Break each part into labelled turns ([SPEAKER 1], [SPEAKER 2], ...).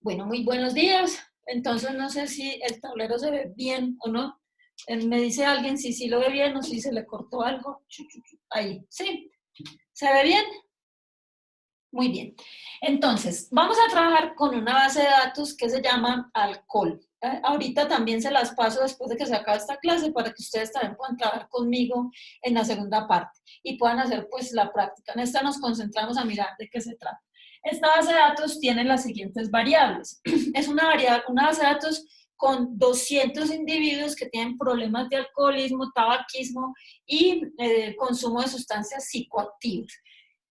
[SPEAKER 1] Bueno, muy buenos días. Entonces no sé si el tablero se ve bien o no. Me dice alguien si sí lo ve bien o si se le cortó algo. Ahí, sí. ¿Se ve bien? Muy bien. Entonces, vamos a trabajar con una base de datos que se llama alcohol. Ahorita también se las paso después de que se acabe esta clase para que ustedes también puedan trabajar conmigo en la segunda parte y puedan hacer pues la práctica. En esta nos concentramos a mirar de qué se trata. Esta base de datos tiene las siguientes variables. Es una base de datos con 200 individuos que tienen problemas de alcoholismo, tabaquismo y consumo de sustancias psicoactivas.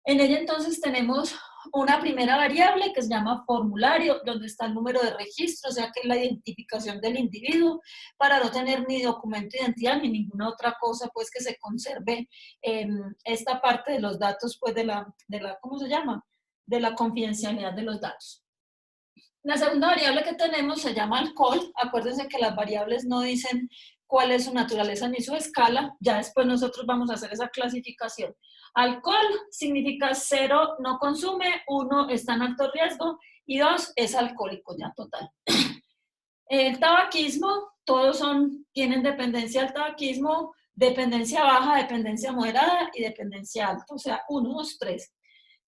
[SPEAKER 1] En ella entonces tenemos una primera variable que se llama formulario, donde está el número de registro, o sea que es la identificación del individuo, para no tener ni documento de identidad ni ninguna otra cosa, pues que se conserve esta parte de los datos, pues ¿cómo se llama? De la confidencialidad de los datos. La segunda variable que tenemos se llama alcohol. Acuérdense que las variables no dicen cuál es su naturaleza ni su escala. Ya después nosotros vamos a hacer esa clasificación. Alcohol significa 0, no consume, 1 está en alto riesgo y 2 es alcohólico ya total. El tabaquismo, tienen dependencia al tabaquismo, dependencia baja, dependencia moderada y dependencia alta, o sea, 1, 2, 3.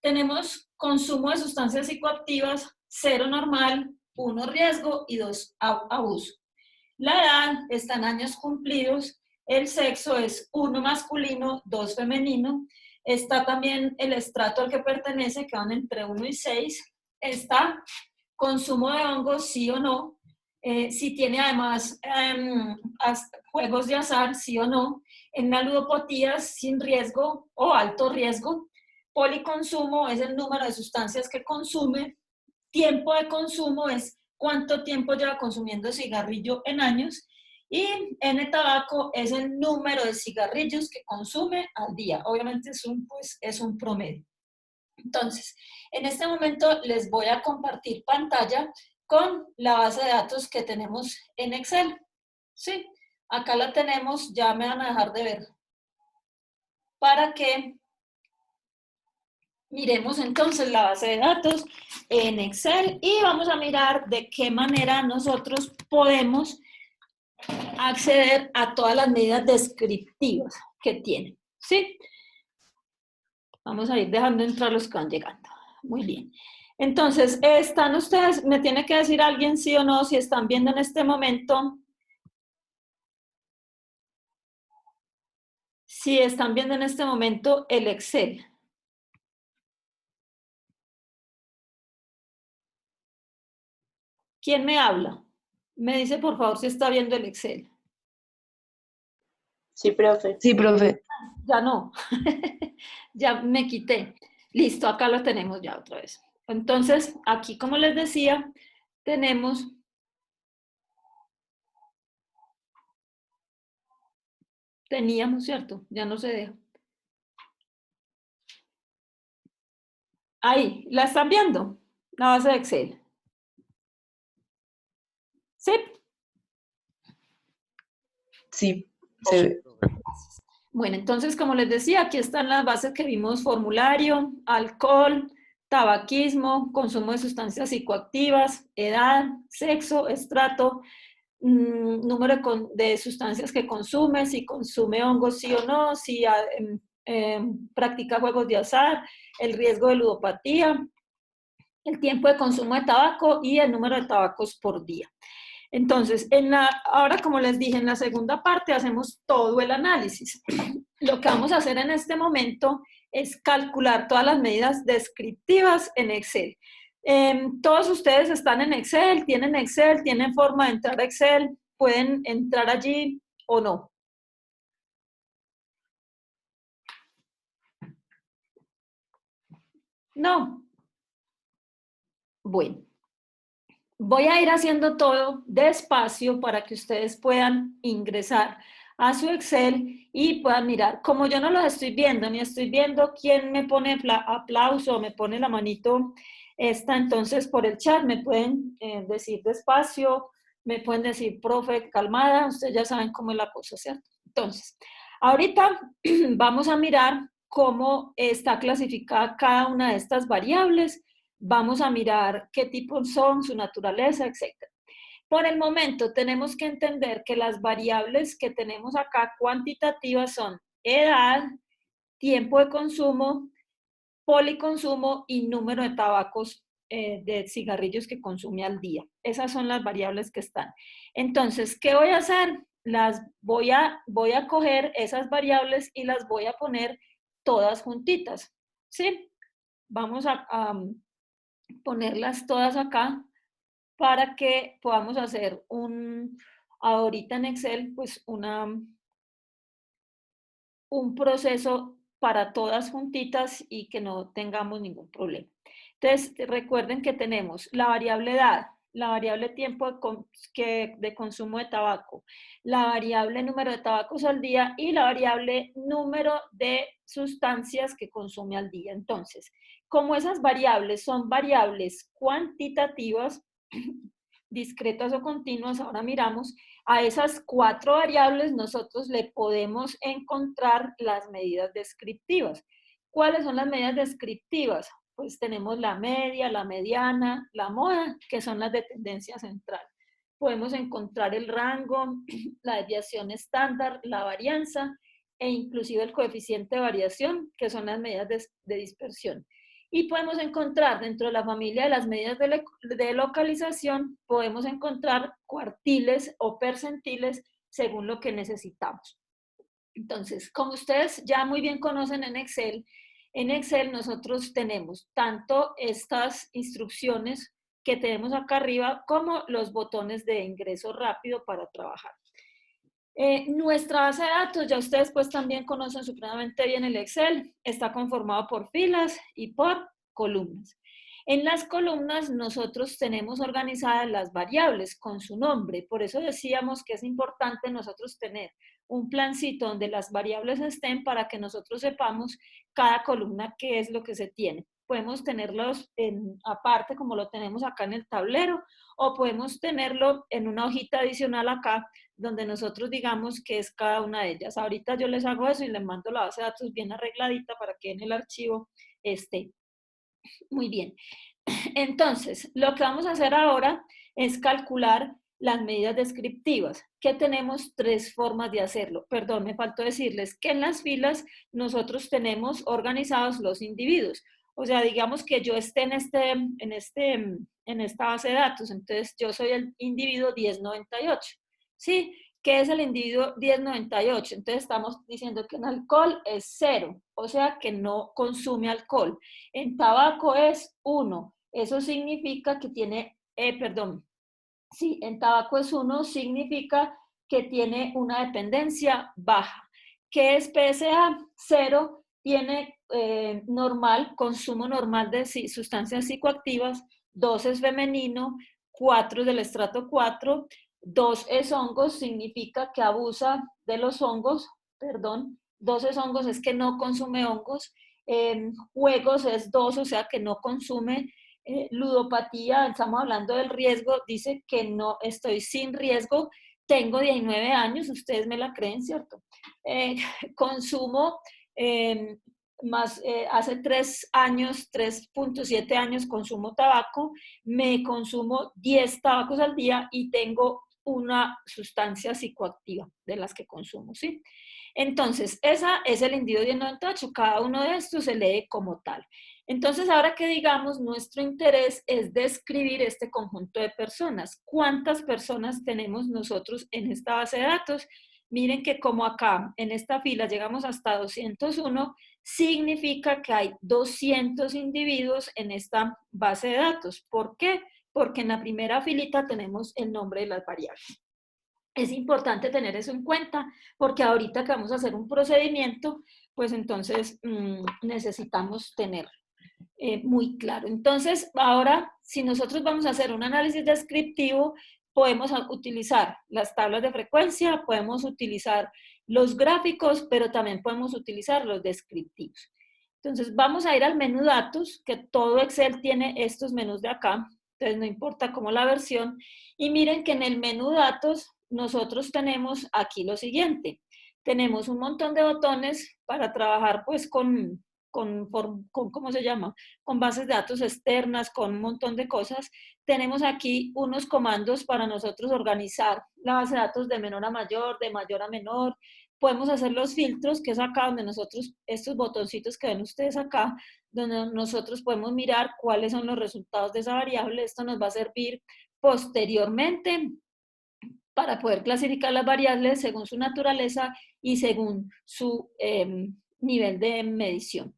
[SPEAKER 1] Tenemos consumo de sustancias psicoactivas, 0 normal, 1 riesgo y 2 abuso. La edad está en años cumplidos, el sexo es 1 masculino, 2 femenino, está también el estrato al que pertenece, que van entre 1 y 6, está consumo de hongos, sí o no, si tiene además juegos de azar, sí o no, en una ludopatía sin riesgo o alto riesgo. Policonsumo es el número de sustancias que consume. Tiempo de consumo es cuánto tiempo lleva consumiendo cigarrillo en años. Y N tabaco es el número de cigarrillos que consume al día. Obviamente es un promedio. Entonces, en este momento les voy a compartir pantalla con la base de datos que tenemos en Excel. Sí, acá la tenemos, ya me van a dejar de ver. Para que miremos entonces la base de datos en Excel y vamos a mirar de qué manera nosotros podemos acceder a todas las medidas descriptivas que tiene. ¿Sí? Vamos a ir dejando entrar los que van llegando. Muy bien. Entonces, ¿están ustedes? Me tiene que decir alguien sí o no si están viendo en este momento. Si están viendo en este momento el Excel. ¿Quién me habla? Me dice, por favor, si está viendo el Excel.
[SPEAKER 2] Sí, profe.
[SPEAKER 3] Sí, profe.
[SPEAKER 1] Ya no. Ya me quité. Listo, acá lo tenemos ya otra vez. Entonces, aquí, como les decía, teníamos, ¿cierto? Ya no se deja. Ahí, ¿la están viendo? La base de Excel. ¿Sí?
[SPEAKER 3] Sí, se ve.
[SPEAKER 1] Bueno, entonces, como les decía, aquí están las bases que vimos: formulario, alcohol, tabaquismo, consumo de sustancias psicoactivas, edad, sexo, estrato, número de sustancias que consume, si consume hongos sí o no, si practica juegos de azar, el riesgo de ludopatía, el tiempo de consumo de tabaco y el número de tabacos por día. Entonces, ahora, como les dije, en la segunda parte hacemos todo el análisis. Lo que vamos a hacer en este momento es calcular todas las medidas descriptivas en Excel. Todos ustedes están en Excel, tienen forma de entrar a Excel, pueden entrar allí o no. No. Bueno. Voy a ir haciendo todo despacio para que ustedes puedan ingresar a su Excel y puedan mirar. Como yo no los estoy viendo, ni estoy viendo quién me pone aplauso o me pone la manito entonces por el chat me pueden decir despacio, me pueden decir, profe, calmada, ustedes ya saben cómo es la cosa, ¿cierto? Entonces, ahorita vamos a mirar cómo está clasificada cada una de estas variables vamos a mirar qué tipos son, su naturaleza, etc. Por el momento tenemos que entender que las variables que tenemos acá cuantitativas son edad, tiempo de consumo, policonsumo y número de tabacos de cigarrillos que consume al día. Esas son las variables que están. Entonces, ¿qué voy a hacer? Voy a coger esas variables y las voy a poner todas juntitas, ¿sí? Vamos a ponerlas todas acá para que podamos hacer ahorita en Excel, pues un proceso para todas juntitas y que no tengamos ningún problema. Entonces, recuerden que tenemos la variable edad, la variable tiempo de consumo de tabaco, la variable número de tabacos al día y la variable número de sustancias que consume al día. Entonces, como esas variables son variables cuantitativas, discretas o continuas, ahora miramos, a esas 4 variables nosotros le podemos encontrar las medidas descriptivas. ¿Cuáles son las medidas descriptivas? Pues tenemos la media, la mediana, la moda, que son las de tendencia central. Podemos encontrar el rango, la desviación estándar, la varianza e inclusive el coeficiente de variación, que son las medidas de dispersión. Y podemos encontrar dentro de la familia de las medidas de localización, podemos encontrar cuartiles o percentiles según lo que necesitamos. Entonces, como ustedes ya muy bien conocen en Excel nosotros tenemos tanto estas instrucciones que tenemos acá arriba como los botones de ingreso rápido para trabajar. Nuestra base de datos, ya ustedes pues también conocen supremamente bien el Excel, está conformado por filas y por columnas. En las columnas nosotros tenemos organizadas las variables con su nombre, por eso decíamos que es importante nosotros tener un plancito donde las variables estén para que nosotros sepamos cada columna qué es lo que se tiene. Podemos tenerlos aparte como lo tenemos acá en el tablero o podemos tenerlo en una hojita adicional acá donde nosotros digamos que es cada una de ellas. Ahorita yo les hago eso y les mando la base de datos bien arregladita para que en el archivo esté. Muy bien. Entonces, lo que vamos a hacer ahora es calcular las medidas descriptivas, que tenemos 3 formas de hacerlo. Perdón, me faltó decirles que en las filas nosotros tenemos organizados los individuos. O sea, digamos que yo esté en esta base de datos, entonces yo soy el individuo 1098. ¿Sí? ¿Qué es el individuo 1098? Entonces estamos diciendo que en alcohol es 0, o sea que no consume alcohol. En tabaco es 1, eso significa que tiene, sí, en tabaco es 1, significa que tiene una dependencia baja. ¿Qué es PSA? 0, tiene normal, consumo normal de sustancias psicoactivas, 2 es femenino, 4 es del estrato 4, 2 es hongos, significa que abusa de los hongos, 2 es hongos, es que no consume hongos, juegos es 2, o sea que no consume. Ludopatía, estamos hablando del riesgo, dice que no estoy sin riesgo, tengo 19 años, ustedes me la creen, ¿cierto? Consumo hace 3 años, 3.7 años consumo tabaco, me consumo 10 tabacos al día y tengo una sustancia psicoactiva de las que consumo, ¿sí? Entonces, esa es el individuo 1098, cada uno de estos se lee como tal. Entonces, ahora que digamos, nuestro interés es describir este conjunto de personas. ¿Cuántas personas tenemos nosotros en esta base de datos? Miren que como acá en esta fila llegamos hasta 201, significa que hay 200 individuos en esta base de datos. ¿Por qué? Porque en la primera filita tenemos el nombre de las variables. Es importante tener eso en cuenta porque ahorita que vamos a hacer un procedimiento, pues entonces necesitamos tener muy claro. Entonces, ahora, si nosotros vamos a hacer un análisis descriptivo, podemos utilizar las tablas de frecuencia, podemos utilizar los gráficos, pero también podemos utilizar los descriptivos. Entonces, vamos a ir al menú datos, que todo Excel tiene estos menús de acá, entonces no importa cómo la versión, y miren que en el menú datos nosotros tenemos aquí lo siguiente. Tenemos un montón de botones para trabajar pues con ¿cómo se llama? Con bases de datos externas, con un montón de cosas. Tenemos aquí unos comandos para nosotros organizar la base de datos de menor a mayor, de mayor a menor. Podemos hacer los filtros, que es acá donde nosotros, estos botoncitos que ven ustedes acá, donde nosotros podemos mirar cuáles son los resultados de esa variable. Esto nos va a servir posteriormente para poder clasificar las variables según su naturaleza y según su nivel de medición.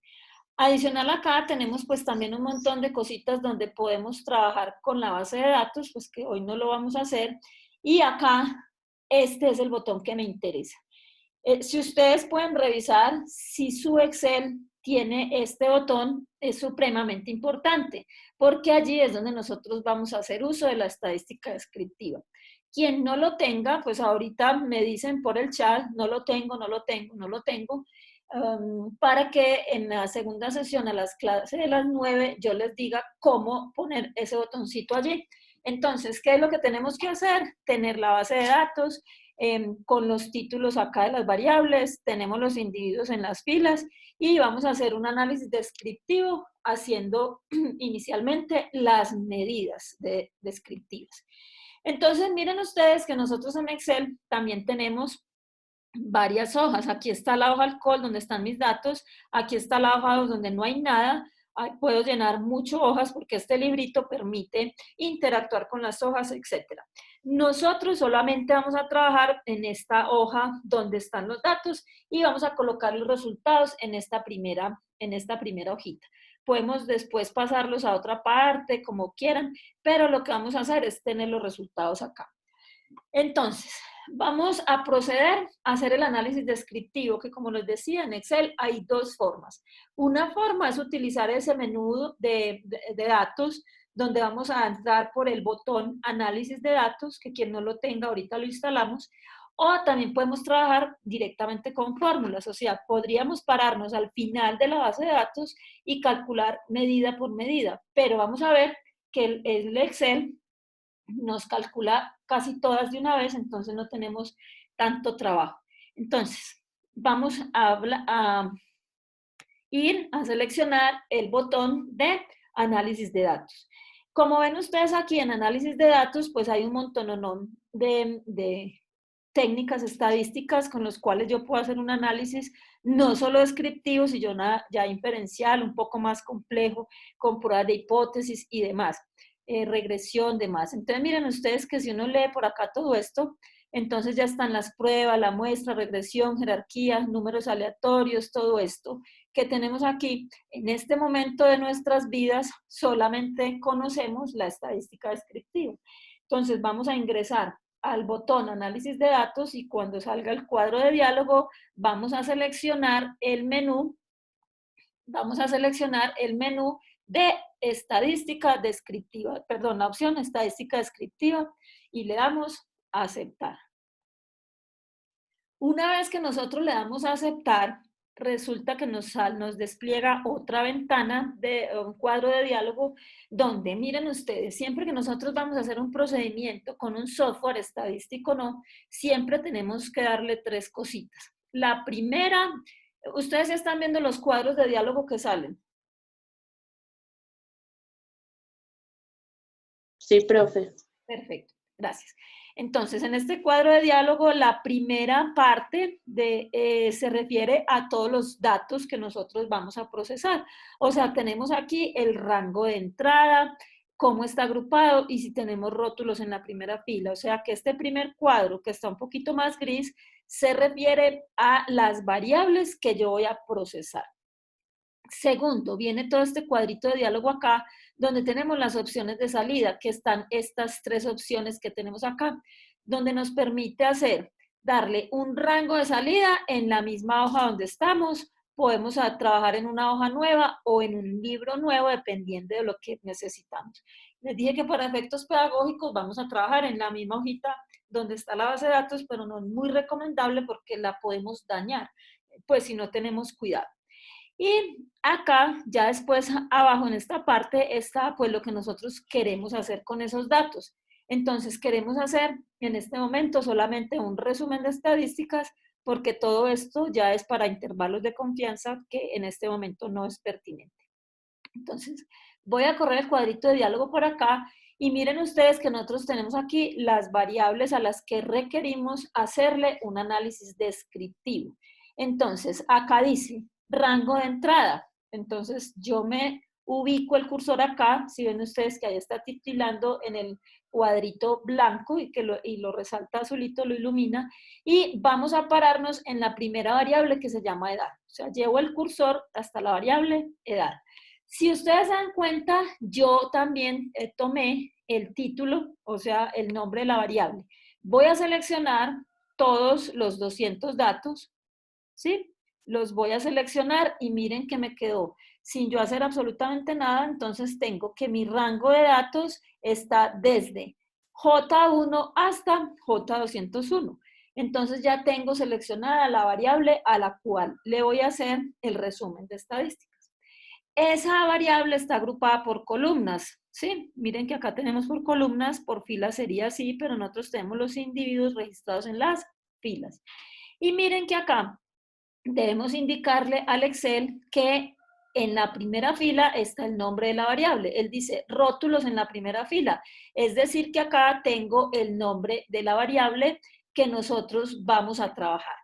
[SPEAKER 1] Adicional acá tenemos pues también un montón de cositas donde podemos trabajar con la base de datos, pues que hoy no lo vamos a hacer. Y acá este es el botón que me interesa. Si ustedes pueden revisar si su Excel tiene este botón, es supremamente importante, porque allí es donde nosotros vamos a hacer uso de la estadística descriptiva. Quien no lo tenga, pues ahorita me dicen por el chat, no lo tengo, no lo tengo, no lo tengo, para que en la segunda sesión a las clases de las 9 yo les diga cómo poner ese botoncito allí. Entonces, ¿qué es lo que tenemos que hacer? Tener la base de datos, con los títulos acá de las variables, tenemos los individuos en las filas y vamos a hacer un análisis descriptivo haciendo inicialmente las medidas descriptivas. Entonces, miren ustedes que nosotros en Excel también tenemos varias hojas. Aquí está la hoja alcohol donde están mis datos, aquí está la hoja donde no hay nada. Puedo llenar muchas hojas porque este librito permite interactuar con las hojas, etcétera. Nosotros solamente vamos a trabajar en esta hoja donde están los datos y vamos a colocar los resultados en esta primera hojita. Podemos después pasarlos a otra parte, como quieran, pero lo que vamos a hacer es tener los resultados acá. Entonces, vamos a proceder a hacer el análisis descriptivo, que como les decía, en Excel hay dos formas. Una forma es utilizar ese menú de datos, donde vamos a entrar por el botón análisis de datos, que quien no lo tenga ahorita lo instalamos, o también podemos trabajar directamente con fórmulas, o sea, podríamos pararnos al final de la base de datos y calcular medida por medida, pero vamos a ver que el Excel nos calcula casi todas de una vez, entonces no tenemos tanto trabajo. Entonces, vamos a ir a seleccionar el botón de análisis de datos. Como ven ustedes aquí en análisis de datos, pues hay un montón de técnicas estadísticas con los cuales yo puedo hacer un análisis no solo descriptivo, sino ya inferencial, un poco más complejo, con pruebas de hipótesis y demás, regresión, demás. Entonces miren ustedes que si uno lee por acá todo esto, entonces ya están las pruebas, la muestra, regresión, jerarquía, números aleatorios, todo esto que tenemos aquí. En este momento de nuestras vidas solamente conocemos la estadística descriptiva. Entonces vamos a ingresar al botón análisis de datos y cuando salga el cuadro de diálogo vamos a seleccionar el menú, de estadística descriptiva, perdón, la opción estadística descriptiva y le damos a aceptar. Una vez que nosotros le damos a aceptar, resulta que nos despliega otra ventana de un cuadro de diálogo donde, miren ustedes, siempre que nosotros vamos a hacer un procedimiento con un software estadístico, no, siempre tenemos que darle tres cositas. La primera, ustedes ya están viendo los cuadros de diálogo que salen.
[SPEAKER 3] Sí, profe.
[SPEAKER 1] Perfecto, gracias. Entonces, en este cuadro de diálogo, la primera parte se refiere a todos los datos que nosotros vamos a procesar. O sea, tenemos aquí el rango de entrada, cómo está agrupado y si tenemos rótulos en la primera fila. O sea, que este primer cuadro, que está un poquito más gris, se refiere a las variables que yo voy a procesar. Segundo, viene todo este cuadrito de diálogo acá, donde tenemos las opciones de salida, que están estas tres opciones que tenemos acá, donde nos permite darle un rango de salida en la misma hoja donde estamos. Podemos trabajar en una hoja nueva o en un libro nuevo, dependiendo de lo que necesitamos. Les dije que para efectos pedagógicos vamos a trabajar en la misma hojita donde está la base de datos, pero no es muy recomendable porque la podemos dañar, pues si no tenemos cuidado. Y acá, ya después, abajo en esta parte, está pues lo que nosotros queremos hacer con esos datos. Entonces, queremos hacer en este momento solamente un resumen de estadísticas porque todo esto ya es para intervalos de confianza que en este momento no es pertinente. Entonces, voy a correr el cuadrito de diálogo por acá y miren ustedes que nosotros tenemos aquí las variables a las que requerimos hacerle un análisis descriptivo. Entonces, acá dice rango de entrada. Entonces, yo me ubico el cursor acá, si ven ustedes que ahí está titilando en el cuadrito blanco y lo resalta azulito, lo ilumina, y vamos a pararnos en la primera variable que se llama edad. O sea, llevo el cursor hasta la variable edad. Si ustedes se dan cuenta, yo también tomé el título, o sea, el nombre de la variable. Voy a seleccionar todos los 200 datos, ¿sí? Los voy a seleccionar y miren que me quedó sin yo hacer absolutamente nada, entonces tengo que mi rango de datos está desde J1 hasta J201. Entonces ya tengo seleccionada la variable a la cual le voy a hacer el resumen de estadísticas. Esa variable está agrupada por columnas, ¿sí? Miren que acá tenemos por columnas, por filas sería así, pero nosotros tenemos los individuos registrados en las filas. Y miren que acá debemos indicarle al Excel que en la primera fila está el nombre de la variable. Él dice rótulos en la primera fila. Es decir, que acá tengo el nombre de la variable que nosotros vamos a trabajar.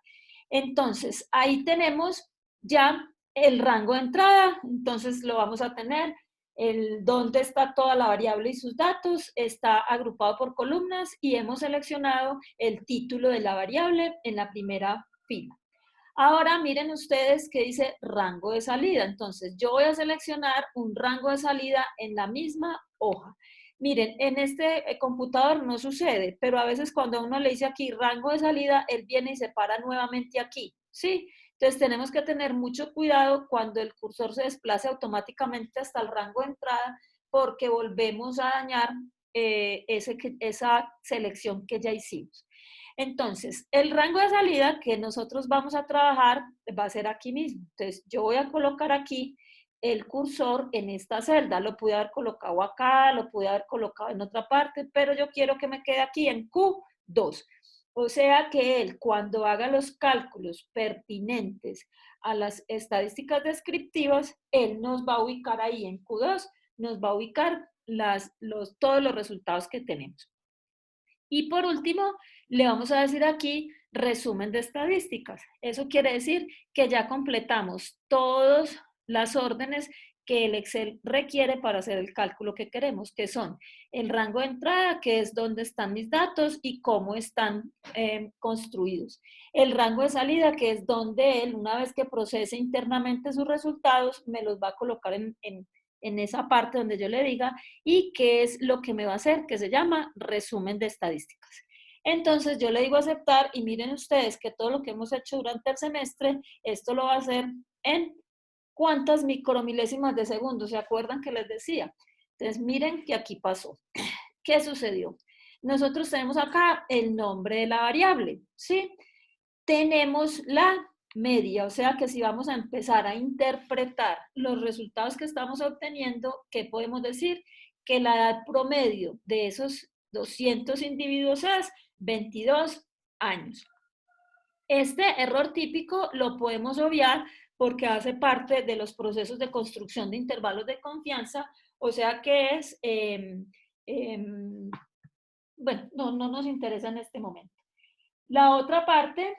[SPEAKER 1] Entonces, ahí tenemos ya el rango de entrada. Entonces, lo vamos a tener. El dónde está toda la variable y sus datos está agrupado por columnas y hemos seleccionado el título de la variable en la primera fila. Ahora miren ustedes que dice rango de salida. Entonces yo voy a seleccionar un rango de salida en la misma hoja. Miren, en este computador no sucede, pero a veces cuando a uno le dice aquí rango de salida, él viene y se para nuevamente aquí, ¿sí? Entonces tenemos que tener mucho cuidado cuando el cursor se desplace automáticamente hasta el rango de entrada, porque volvemos a dañar esa selección que ya hicimos. Entonces, el rango de salida que nosotros vamos a trabajar va a ser aquí mismo. Entonces, yo voy a colocar aquí el cursor en esta celda. Lo pude haber colocado acá, lo pude haber colocado en otra parte, pero yo quiero que me quede aquí en Q2. O sea que él, cuando haga los cálculos pertinentes a las estadísticas descriptivas, él nos va a ubicar ahí en Q2, nos va a ubicar todos los resultados que tenemos. Y por último, le vamos a decir aquí resumen de estadísticas. Eso quiere decir que ya completamos todas las órdenes que el Excel requiere para hacer el cálculo que queremos, que son el rango de entrada, que es donde están mis datos y cómo están construidos. El rango de salida, que es donde él, una vez que procese internamente sus resultados, me los va a colocar en esa parte donde yo le diga y qué es lo que me va a hacer, que se llama resumen de estadísticas. Entonces yo le digo aceptar y miren ustedes que todo lo que hemos hecho durante el semestre, esto lo va a hacer en cuántas micromilésimas de segundo, ¿se acuerdan que les decía? Entonces miren que aquí pasó. ¿Qué sucedió? Nosotros tenemos acá el nombre de la variable, ¿sí? Tenemos la media, o sea que si vamos a empezar a interpretar los resultados que estamos obteniendo, ¿qué podemos decir? Que la edad promedio de esos 200 individuos es 22 años. Este error típico lo podemos obviar porque hace parte de los procesos de construcción de intervalos de confianza, o sea que es, bueno, no nos interesa en este momento. La otra parte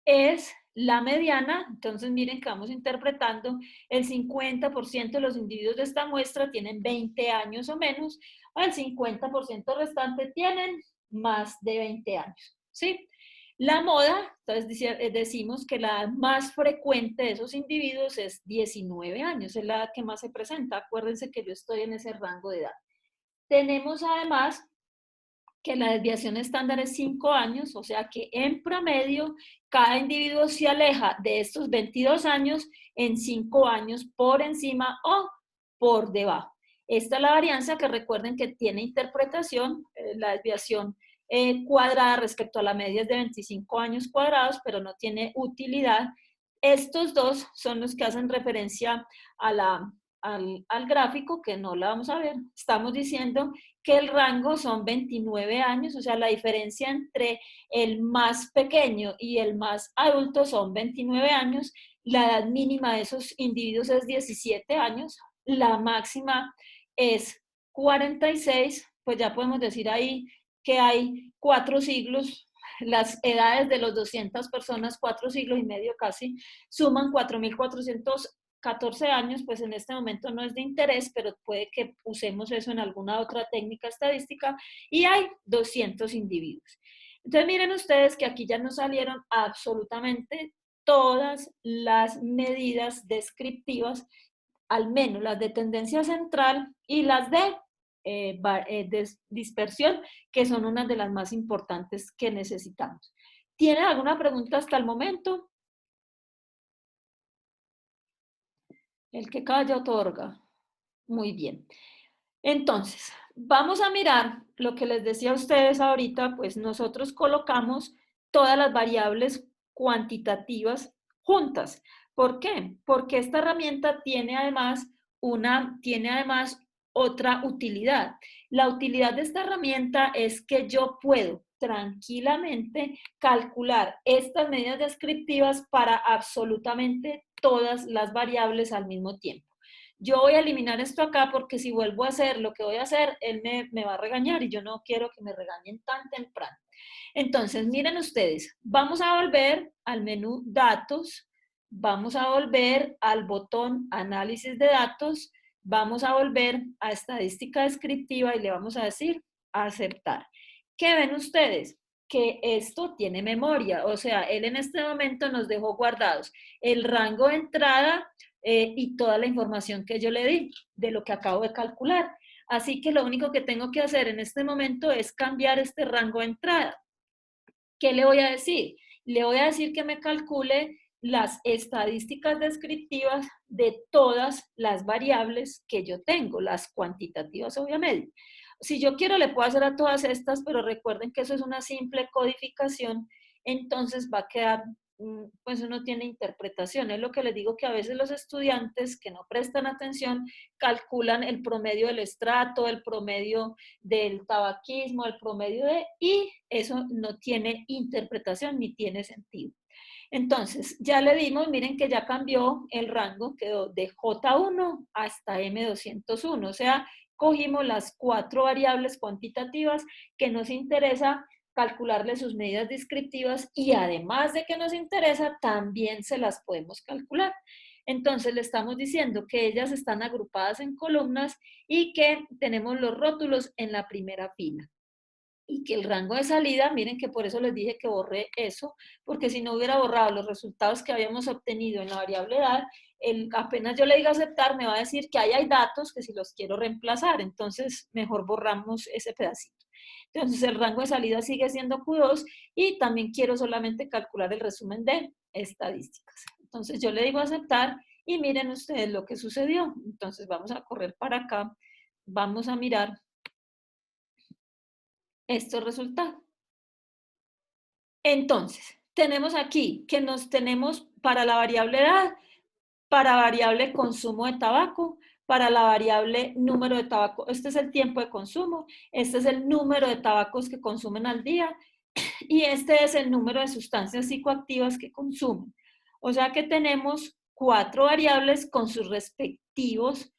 [SPEAKER 1] es la mediana, entonces miren que vamos interpretando, el 50% de los individuos de esta muestra tienen 20 años o menos, el 50% restante tienen más de 20 años, ¿sí? La moda, entonces decimos que la edad más frecuente de esos individuos es 19 años, es la edad que más se presenta, acuérdense que yo estoy en ese rango de edad. Tenemos además que la desviación estándar es 5 años, o sea que en promedio cada individuo se aleja de estos 22 años en 5 años por encima o por debajo. Esta es la varianza que recuerden que tiene interpretación, la desviación cuadrada respecto a la media es de 25 años cuadrados, pero no tiene utilidad. Estos dos son los que hacen referencia a al gráfico, que no la vamos a ver, estamos diciendo que el rango son 29 años, o sea, la diferencia entre el más pequeño y el más adulto son 29 años, la edad mínima de esos individuos es 17 años, la máxima es 46, pues ya podemos decir ahí que hay 4 siglos, las edades de los 200 personas, 4 siglos y medio casi, suman 4.414 años, pues en este momento no es de interés, pero puede que usemos eso en alguna otra técnica estadística, y hay 200 individuos. Entonces miren ustedes que aquí ya nos salieron absolutamente todas las medidas descriptivas, al menos las de tendencia central y las de dispersión, que son unas de las más importantes que necesitamos. ¿Tienen alguna pregunta hasta el momento? El que calla otorga. Muy bien. Entonces, vamos a mirar lo que les decía a ustedes ahorita, pues nosotros colocamos todas las variables cuantitativas juntas. ¿Por qué? Porque esta herramienta tiene además otra utilidad. La utilidad de esta herramienta es que yo puedo tranquilamente calcular estas medidas descriptivas para absolutamente todas las variables al mismo tiempo. Yo voy a eliminar esto acá porque si vuelvo a hacer lo que voy a hacer, él me va a regañar y yo no quiero que me regañen tan temprano. Entonces, miren ustedes, vamos a volver al menú Datos, vamos a volver al botón Análisis de datos, vamos a volver a Estadística descriptiva y le vamos a decir Aceptar. ¿Qué ven ustedes? Que esto tiene memoria, o sea, él en este momento nos dejó guardados el rango de entrada y toda la información que yo le di de lo que acabo de calcular. Así que lo único que tengo que hacer en este momento es cambiar este rango de entrada. ¿Qué le voy a decir? Le voy a decir que me calcule las estadísticas descriptivas de todas las variables que yo tengo, las cuantitativas obviamente. Si yo quiero le puedo hacer a todas estas, pero recuerden que eso es una simple codificación, entonces va a quedar, pues uno tiene interpretación. Es lo que les digo, que a veces los estudiantes que no prestan atención calculan el promedio del estrato, el promedio del tabaquismo, el promedio de, y eso no tiene interpretación ni tiene sentido. Entonces, ya le dimos, miren que ya cambió el rango, quedó de J1 hasta M201, o sea, cogimos las 4 variables cuantitativas que nos interesa calcularle sus medidas descriptivas y además de que nos interesa, también se las podemos calcular. Entonces le estamos diciendo que ellas están agrupadas en columnas y que tenemos los rótulos en la primera fila. Y que el rango de salida, miren que por eso les dije que borré eso, porque si no hubiera borrado los resultados que habíamos obtenido en la variable edad, apenas yo le diga aceptar, me va a decir que ahí hay datos que si los quiero reemplazar, entonces mejor borramos ese pedacito. Entonces el rango de salida sigue siendo Q2 y también quiero solamente calcular el resumen de estadísticas. Entonces yo le digo aceptar y miren ustedes lo que sucedió. Entonces vamos a correr para acá, vamos a mirar estos resultados. Entonces, tenemos aquí que nos tenemos para la variable edad, para variable consumo de tabaco, para la variable número de tabaco, este es el tiempo de consumo, este es el número de tabacos que consumen al día y este es el número de sustancias psicoactivas que consumen. O sea que tenemos 4 variables con sus respectivos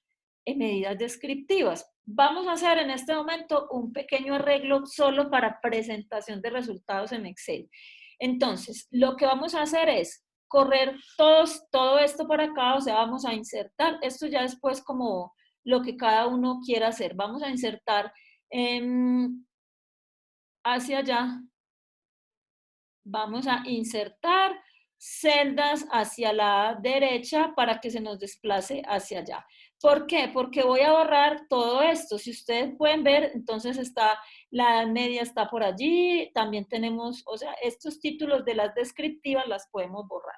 [SPEAKER 1] medidas descriptivas. Vamos a hacer en este momento un pequeño arreglo solo para presentación de resultados en Excel. Entonces, lo que vamos a hacer es correr todo esto para acá, o sea, vamos a insertar, esto ya después como lo que cada uno quiera hacer. Vamos a insertar hacia allá, vamos a insertar celdas hacia la derecha para que se nos desplace hacia allá. ¿Por qué? Porque voy a borrar todo esto. Si ustedes pueden ver, entonces está la edad media está por allí, también tenemos, o sea, estos títulos de las descriptivas las podemos borrar.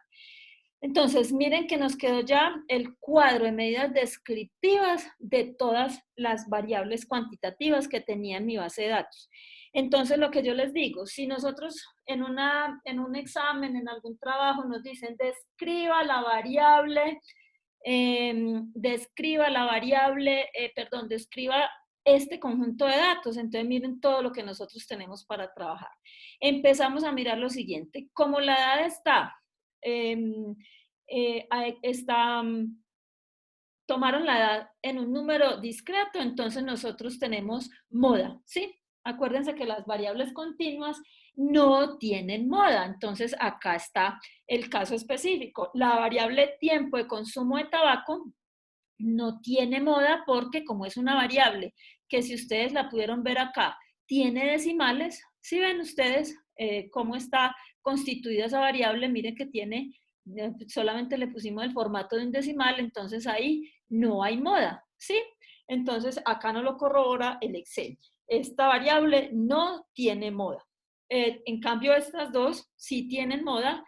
[SPEAKER 1] Entonces, miren que nos quedó ya el cuadro de medidas descriptivas de todas las variables cuantitativas que tenía en mi base de datos. Entonces, lo que yo les digo, si nosotros en un examen, en algún trabajo, nos dicen describa la variable describa la variable, describa este conjunto de datos. Entonces miren todo lo que nosotros tenemos para trabajar. Empezamos a mirar lo siguiente. Como la edad tomaron la edad en un número discreto, entonces nosotros tenemos moda, ¿sí? Acuérdense que las variables continuas no tienen moda, entonces acá está el caso específico. La variable tiempo de consumo de tabaco no tiene moda porque como es una variable que si ustedes la pudieron ver acá, tiene decimales, si ven ustedes cómo está constituida esa variable, miren que tiene, solamente le pusimos el formato de un decimal, entonces ahí no hay moda, ¿sí? Entonces acá no lo corrobora el Excel. Esta variable no tiene moda. En cambio, estas dos sí tienen moda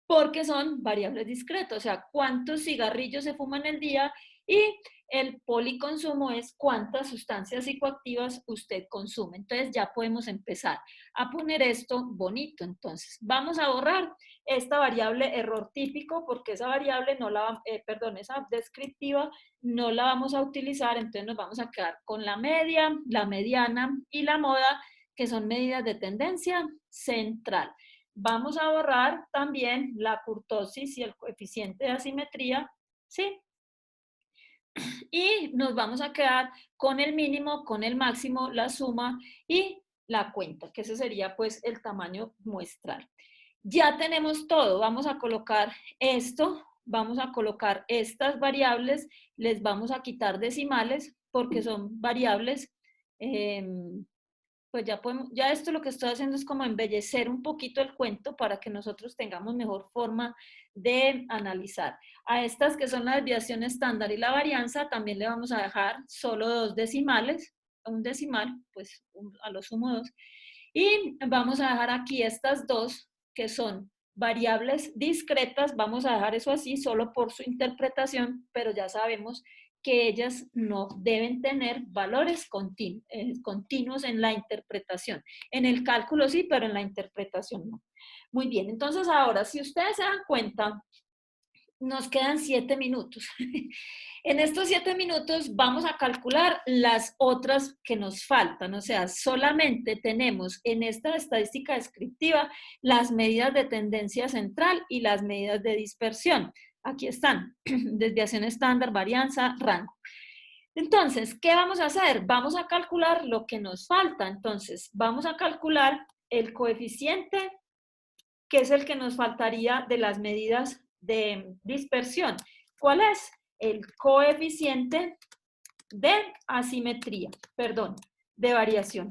[SPEAKER 1] porque son variables discretas, o sea, cuántos cigarrillos se fuman en el día y el policonsumo es cuántas sustancias psicoactivas usted consume. Entonces ya podemos empezar a poner esto bonito. Entonces vamos a borrar esta variable error típico porque esa variable no la, esa descriptiva no la vamos a utilizar, entonces nos vamos a quedar con la media, la mediana y la moda, que son medidas de tendencia central. Vamos a borrar también la kurtosis y el coeficiente de asimetría, ¿sí? Y nos vamos a quedar con el mínimo, con el máximo, la suma y la cuenta, que ese sería pues el tamaño muestral. Ya tenemos todo, vamos a colocar esto, vamos a colocar estas variables, les vamos a quitar decimales porque son variables, pues ya podemos, ya esto lo que estoy haciendo es como embellecer un poquito el cuento para que nosotros tengamos mejor forma de analizar. A estas que son la desviación estándar y la varianza también le vamos a dejar solo 2 decimales, un decimal, pues a lo sumo 2. Y vamos a dejar aquí estas dos que son variables discretas, vamos a dejar eso así solo por su interpretación, pero ya sabemos que ellas no deben tener valores continuos en la interpretación. En el cálculo sí, pero en la interpretación no. Muy bien, entonces ahora, si ustedes se dan cuenta, nos quedan 7 minutos. En estos 7 minutos vamos a calcular las otras que nos faltan, o sea, solamente tenemos en esta estadística descriptiva las medidas de tendencia central y las medidas de dispersión. Aquí están, desviación estándar, varianza, rango. Entonces, ¿qué vamos a hacer? Vamos a calcular lo que nos falta. Entonces, vamos a calcular el coeficiente, que es el que nos faltaría de las medidas de dispersión. ¿Cuál es? El coeficiente de asimetría, perdón, de variación.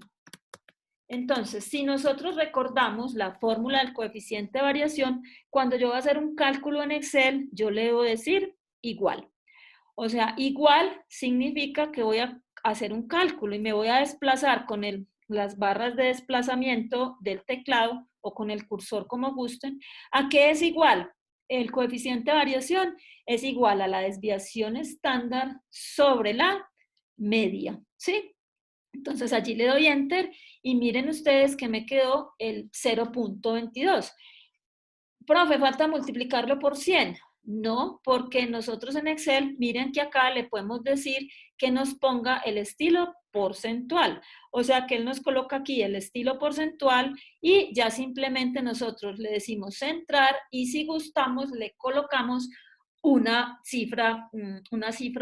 [SPEAKER 1] Entonces, si nosotros recordamos la fórmula del coeficiente de variación, cuando yo voy a hacer un cálculo en Excel, yo le debo decir igual. O sea, igual significa que voy a hacer un cálculo y me voy a desplazar con las barras de desplazamiento del teclado o con el cursor como gusten. ¿A qué es igual? El coeficiente de variación es igual a la desviación estándar sobre la media, ¿sí? Entonces allí le doy Enter y miren ustedes que me quedó el 0.22. Profe, falta multiplicarlo por 100. No, porque nosotros en Excel, miren que acá le podemos decir que nos ponga el estilo porcentual. O sea, que él nos coloca aquí el estilo porcentual y ya simplemente nosotros le decimos centrar y si gustamos le colocamos una cifra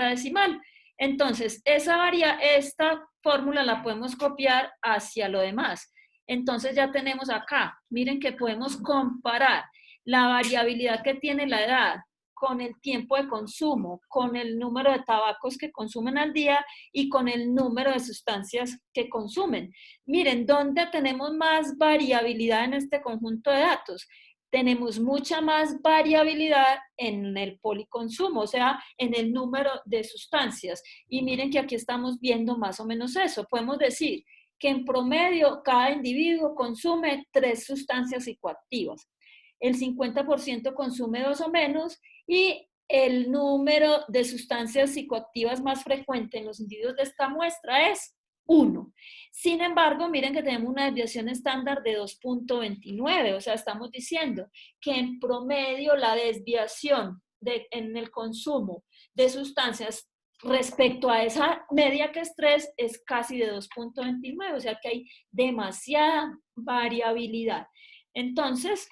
[SPEAKER 1] decimal. Entonces, esta fórmula la podemos copiar hacia lo demás. Entonces ya tenemos acá, miren que podemos comparar la variabilidad que tiene la edad con el tiempo de consumo, con el número de tabacos que consumen al día y con el número de sustancias que consumen. Miren, ¿dónde tenemos más variabilidad en este conjunto de datos? Tenemos mucha más variabilidad en el policonsumo, o sea, en el número de sustancias. Y miren que aquí estamos viendo más o menos eso. Podemos decir que en promedio cada individuo consume 3 sustancias psicoactivas. El 50% consume 2 o menos y el número de sustancias psicoactivas más frecuente en los individuos de esta muestra es 1. Sin embargo, miren que tenemos una desviación estándar de 2.29, o sea, estamos diciendo que en promedio la desviación en el consumo de sustancias respecto a esa media que es 3 es casi de 2,29, o sea que hay demasiada variabilidad. Entonces,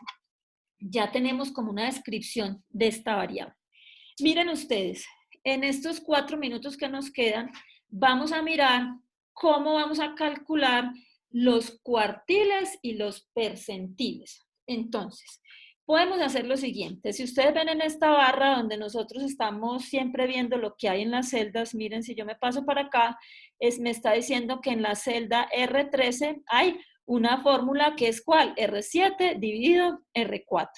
[SPEAKER 1] ya tenemos como una descripción de esta variable. Miren ustedes, en estos 4 minutos que nos quedan, vamos a mirar cómo vamos a calcular los cuartiles y los percentiles. Entonces, podemos hacer lo siguiente. Si ustedes ven en esta barra donde nosotros estamos siempre viendo lo que hay en las celdas, miren, si yo me paso para acá, me está diciendo que en la celda R13 hay una fórmula que es ¿cuál? R7 dividido R4.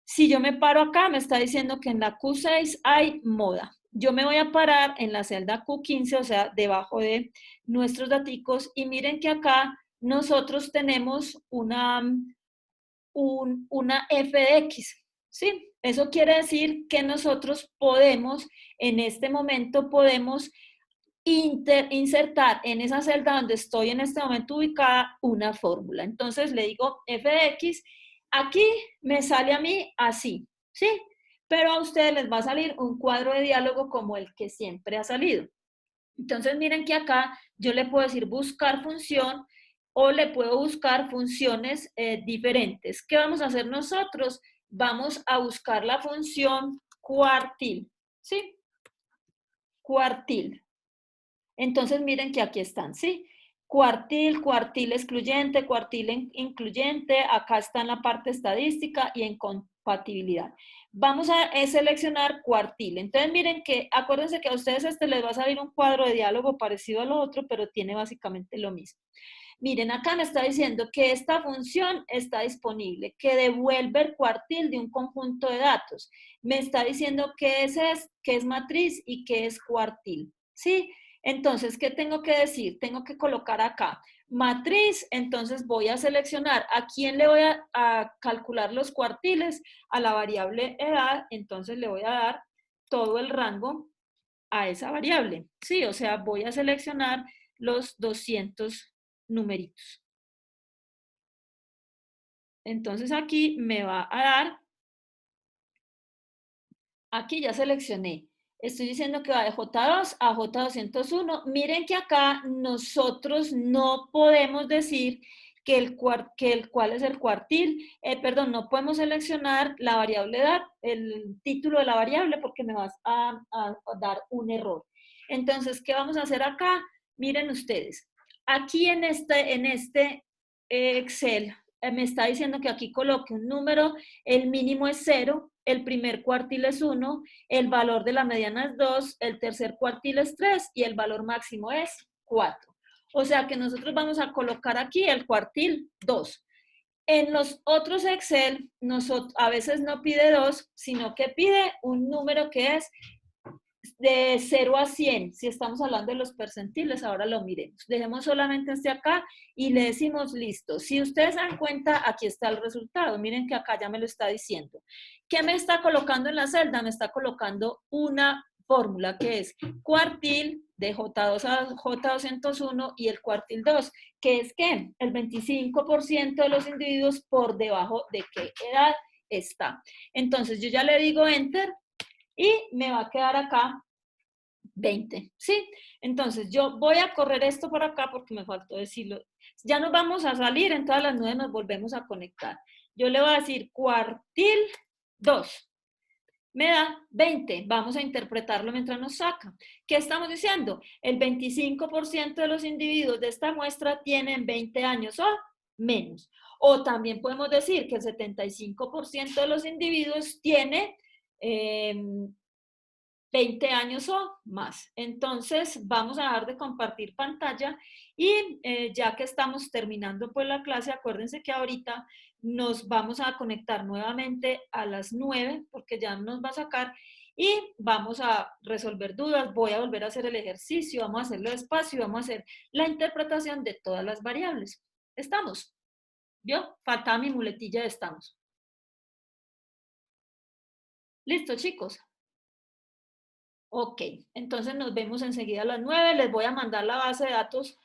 [SPEAKER 1] Si yo me paro acá, me está diciendo que en la Q6 hay moda. Yo me voy a parar en la celda Q15, o sea, debajo de nuestros daticos, y miren que acá nosotros tenemos una f de x, ¿sí? Eso quiere decir que nosotros podemos, en este momento, podemos insertar en esa celda donde estoy en este momento ubicada una fórmula. Entonces le digo f de x, aquí me sale a mí así, ¿sí? Pero a ustedes les va a salir un cuadro de diálogo como el que siempre ha salido. Entonces miren que acá yo le puedo decir buscar función o le puedo buscar funciones diferentes. ¿Qué vamos a hacer nosotros? Vamos a buscar la función cuartil, ¿sí? Cuartil. Entonces miren que aquí están, ¿sí? Cuartil, cuartil excluyente, cuartil incluyente, acá está en la parte estadística y en compatibilidad. Vamos a seleccionar cuartil. Entonces miren que, acuérdense que a ustedes les va a salir un cuadro de diálogo parecido a lo otro, pero tiene básicamente lo mismo. Miren, acá me está diciendo que esta función está disponible, que devuelve el cuartil de un conjunto de datos. Me está diciendo qué es matriz y qué es cuartil, ¿sí? Entonces, ¿qué tengo que decir? Tengo que colocar acá matriz, entonces voy a seleccionar a quién le voy a calcular los cuartiles, a la variable edad, entonces le voy a dar todo el rango a esa variable, ¿sí? O sea, voy a seleccionar los 200 numeritos. Entonces aquí me va a dar, aquí ya seleccioné, estoy diciendo que va de J2 a J201. Miren que acá nosotros no podemos decir cuál es el cuartil, perdón, no podemos seleccionar la variable edad, el título de la variable, porque me vas a dar un error. Entonces, ¿qué vamos a hacer acá? Miren ustedes, aquí en este Excel me está diciendo que aquí coloque un número, el mínimo es 0, el primer cuartil es 1, el valor de la mediana es 2, el tercer cuartil es 3 y el valor máximo es 4. O sea que nosotros vamos a colocar aquí el cuartil 2. En los otros Excel, a veces no pide 2, sino que pide un número que es de 0 a 100, si estamos hablando de los percentiles, ahora lo miremos. Dejemos solamente este acá y le decimos listo. Si ustedes dan cuenta, aquí está el resultado. Miren que acá ya me lo está diciendo. ¿Qué me está colocando en la celda? Me está colocando una fórmula que es cuartil de J2 a J201 y el cuartil 2, que es que el 25% de los individuos por debajo de qué edad está. Entonces yo ya le digo enter y me va a quedar acá 20, ¿sí? Entonces, yo voy a correr esto por acá porque me faltó decirlo. Ya nos vamos a salir, en todas las 9 nos volvemos a conectar. Yo le voy a decir cuartil 2. Me da 20. Vamos a interpretarlo mientras nos saca. ¿Qué estamos diciendo? El 25% de los individuos de esta muestra tienen 20 años o menos. O también podemos decir que el 75% de los individuos tiene 20 años o más. Entonces, vamos a dejar de compartir pantalla y ya que estamos terminando pues la clase, acuérdense que ahorita nos vamos a conectar nuevamente a las 9 porque ya nos va a sacar y vamos a resolver dudas, voy a volver a hacer el ejercicio, vamos a hacerlo despacio, vamos a hacer la interpretación de todas las variables. ¿Estamos? ¿Vio? Faltaba mi muletilla de estamos. ¿Listo, chicos? Ok, entonces nos vemos enseguida a las 9. Les voy a mandar la base de datos,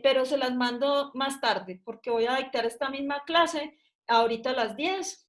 [SPEAKER 1] pero se las mando más tarde porque voy a dictar esta misma clase ahorita a las 10